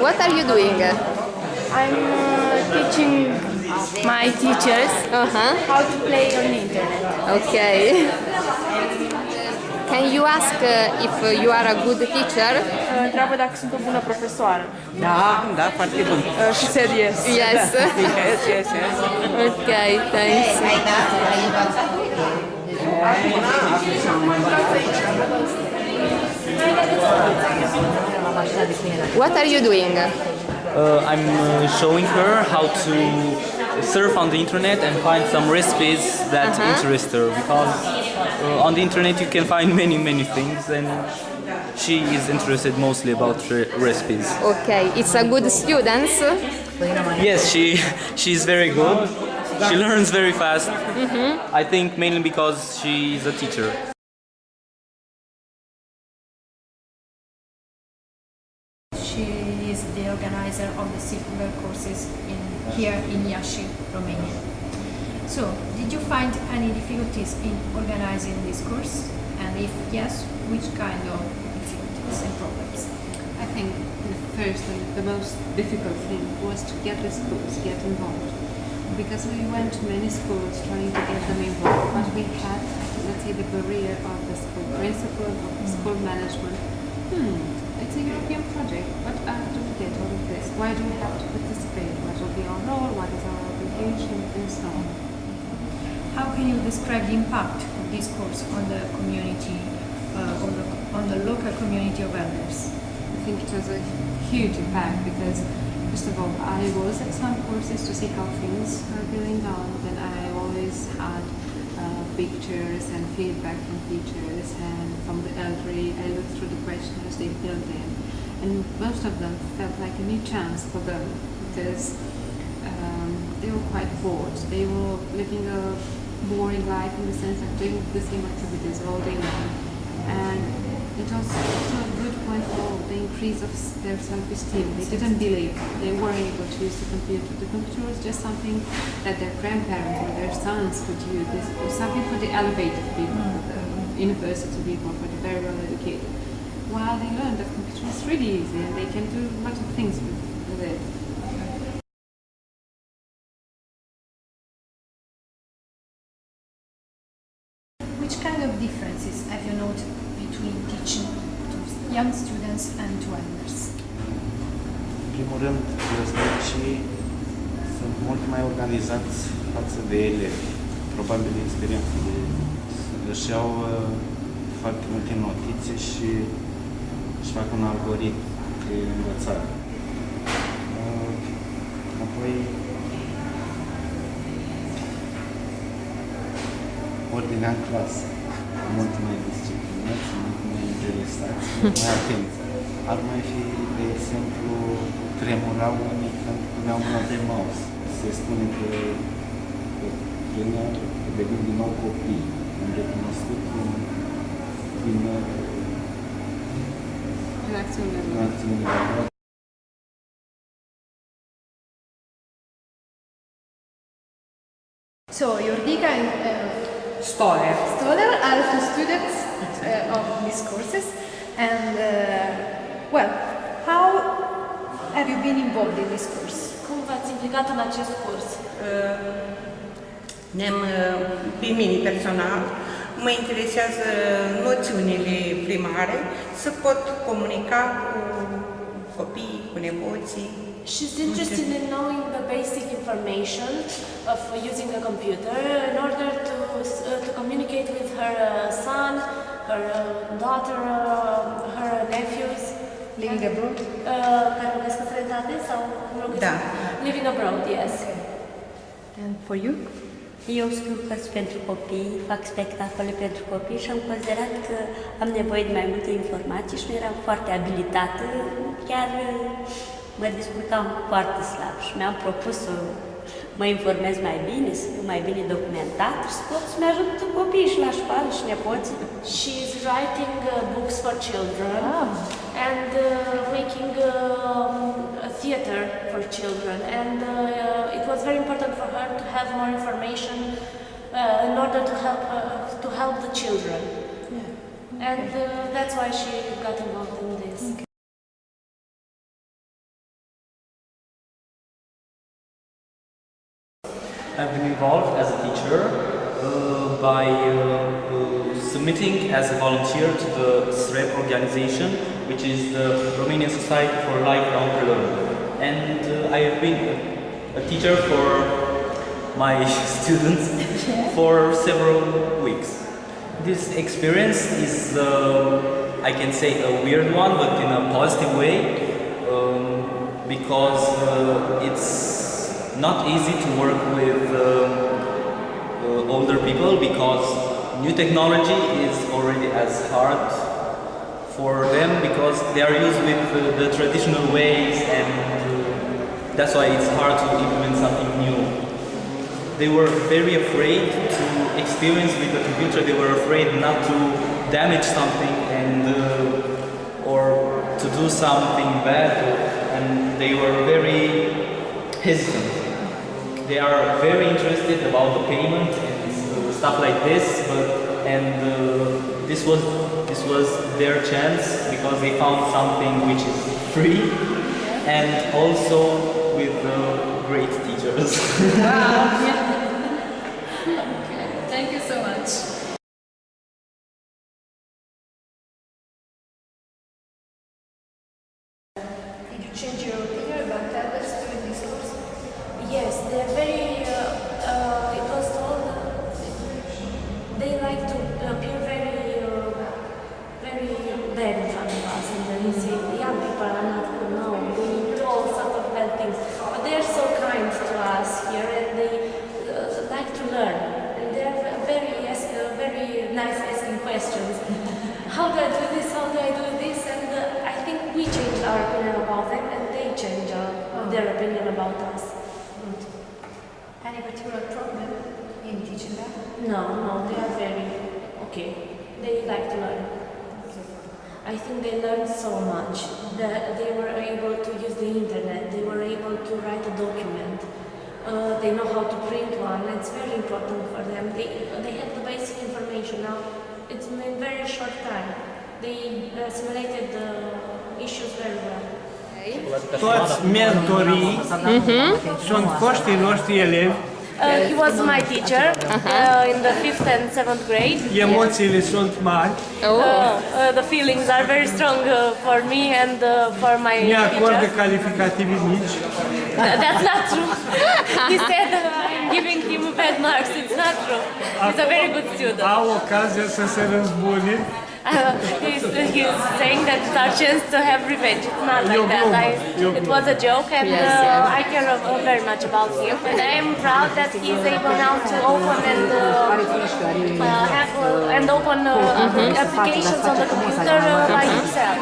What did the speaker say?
What are you doing? I'm teaching my teachers how to play on the internet. Okay. Can you ask if you are a good teacher? Întreabă dacă sunt o bună profesoară. Da, foarte bun. She said yes. Yes. Yes. Okay, thanks. What are you doing? I'm showing her how to surf on the internet and find some recipes that interest her, because on the internet you can find many things, and she is interested mostly about recipes. Okay, it's a good student. Yes, she's very good. She learns very fast. I think mainly because she's a teacher. She is the organizer of the circular courses here in Iași, Romania. So, did you find any difficulties in organizing this course? And if yes, which kind of difficulties and problems? I think the first and the most difficult thing was to get the schools get involved. Because we went to many schools trying to get them involved, but we had, let's say, the barrier of the school principal, of the school management. It's a European project, but do we get all of this? Why do we have to participate? What will be our role? What is our obligation? And so on. How can you describe the impact of this course on the community, on the local community of elders? I think it was a huge impact because, first of all, I was at some courses to see how things are going on. Then I always had pictures and feedback from teachers and from the elderly. I looked through the questionnaires, they filled in, and most of them felt like a new chance for them because they were quite bored. They were living a boring life in the sense of doing the same activities all day long. And it was also a good point for the increase of their self-esteem. They didn't believe they were able to use the computer. The computer was just something that their grandparents or their sons could use. This was something for the elevated people, for the university people, for the very well educated. While they learned that computer is really easy and they can do a lot of things with it. Which kind of differences have you noted between teaching to young students and to elders? În primul rând, vârstnicii sunt mult mai organizați față de elevi, probabil de experiență. Își iau foarte multe notițe și își fac un algoritm de învățare. Apoi, ordinea în clasă, mult mai disciplinați, mult mai interesați, mult mai atenți. Ar mai fi, de exemplu, tremurau unii când puneau mâna pe mouse. Se spune că devin din nou copii. Am recunoscut din Reacțiunile. So, Jordica and Stoller. Stoller are two students of these courses. And, well, how have you been involved in this course? Cum v-ați implicat în acest curs? Pe mine personal, mă interesează noțiunile primare, să pot comunica cu copiii, cu nepoții. She's interested in knowing the basic information of using a computer in order to communicate with her son, her daughter, her nephews. Living abroad? Care locuiesc în străinătate sau locuiesc? Da. Living abroad, yes. And for you? Eu scriu cărți pentru copii, fac spectacole pentru copii și am considerat că am nevoie de mai multe informații și nu eram foarte abilitată, chiar mă descurcam foarte slab și mi-am propus să mă informez mai bine, să fiu mai bine documentat și să pot să-mi ajut copiii și la școală și nepoții. She's writing books for children and making a theater for children, and it was very important for her to have more information in order to help the children. And that's why she got involved in this. I've been involved as a teacher by submitting as a volunteer to the SREP organization, which is the Romanian Society for Lifelong Learning. And I have been a teacher for my students for several weeks. This experience is, I can say, a weird one, but in a positive way, because it's not easy to work with older people, because new technology is already as hard for them because they are used with the traditional ways, and that's why it's hard to implement something new. They were very afraid to experience with the computer. They were afraid not to damage something and or to do something bad, and they were very hesitant. They are very interested about the payment and stuff like this, this was their chance because they found something which is free and also with great teachers. Wow. Okay. Thank you so much. Did you change your opinion about others during this course? Yes, they're very, it was told, they like to appear very bad in front of us, and then you say, the young people are not good, no, they do all sorts of bad things, but they're so kind to us here, and they like to learn, and they're very nice asking questions. How do I do this, how do I do this, and I think we changed our opinion about them, and they changed their opinion about us. Any particular problem in teaching them? No, they are very okay. They like to learn. I think they learned so much that they were able to use the internet. They were able to write a document. They know how to print one. It's very important for them. They have the basic information now. It's in a very short time. They assimilated the issues very well. Toți mentorii sunt foștii noștri elevi. He was my teacher in the 5th and 7th grade. Emoțiile sunt mari. The feelings are very strong for me and for my Ne acordă teacher. calificative mici. That's not true. He said I'm giving him bad marks. It's not true. He's a very good student. Au ocazia să se răzbune. He's saying that it's our chance to have revenge. It's not like that. It was a joke, and I care very much about him. And I am proud that he's able now to open and open applications on the computer by himself.